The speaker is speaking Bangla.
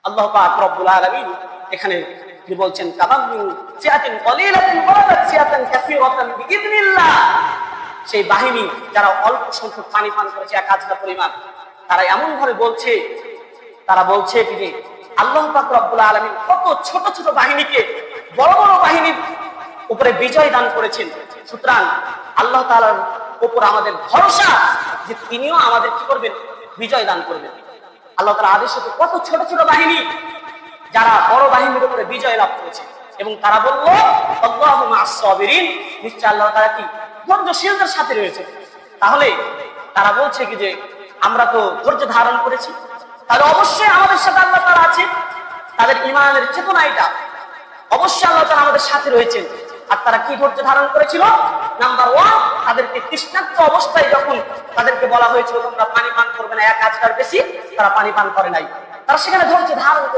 আল্লাহ পাক রব্বুল আলামিন এখানে তিনি বলছেন কামামিন ফিআতিন কলিলাতিন ওয়ালাত ফিআতান কাসীরাতান বিইذنিল্লাহ। সেই বাহিনী যারা অল্প সংখ্যক পানি পান করেছে এক আজলা পরিমাণ, তারা এমন ভাবে বলছে, তারা বলছে যে আল্লাহ পাক রব্বুল আলামিন কত ছোট ছোট বাহিনীকে বড় বড় বাহিনীর উপরে বিজয় দান করেছেন। সুতরাং আল্লাহ তাআলার উপর আমাদের ভরসা যে তিনিও আমাদের কি করবেন, বিজয় দান করবেন। আল্লাহ তাআলার আদেশে কত ছোট ছোট বাহিনী যারা বড় বাহিনীর উপরে বিজয় লাভ করেছে, এবং তারা বলল আল্লাহু মা'আস সাবিরিন, নিশ্চয় আল্লাহ তাআলা কি ধৈর্যশীলদের সাথে রয়েছে। তাহলে তারা বলছে কি যে আমরা তো ধৈর্য ধারণ করেছি, তাহলে অবশ্যই আমাদের সাথে আল্লাহ তাআলা আছে। তাদের ঈমানের চেতনা এটা, অবশ্যই আল্লাহ তাআলা আমাদের সাথে রয়েছেন। আর তারা কি ধৈর্য ধারণ করেছিল? নাম্বার 1, তাদেরকে তৃষ্ণার্ত অবস্থায় যখন তাদেরকে বলা হয়েছিল তোমরা পানি পান করবে না এক আজকার বেশি, তারা পানি পান করে নাই, তারা সেখানে ধৈর্য ধারণ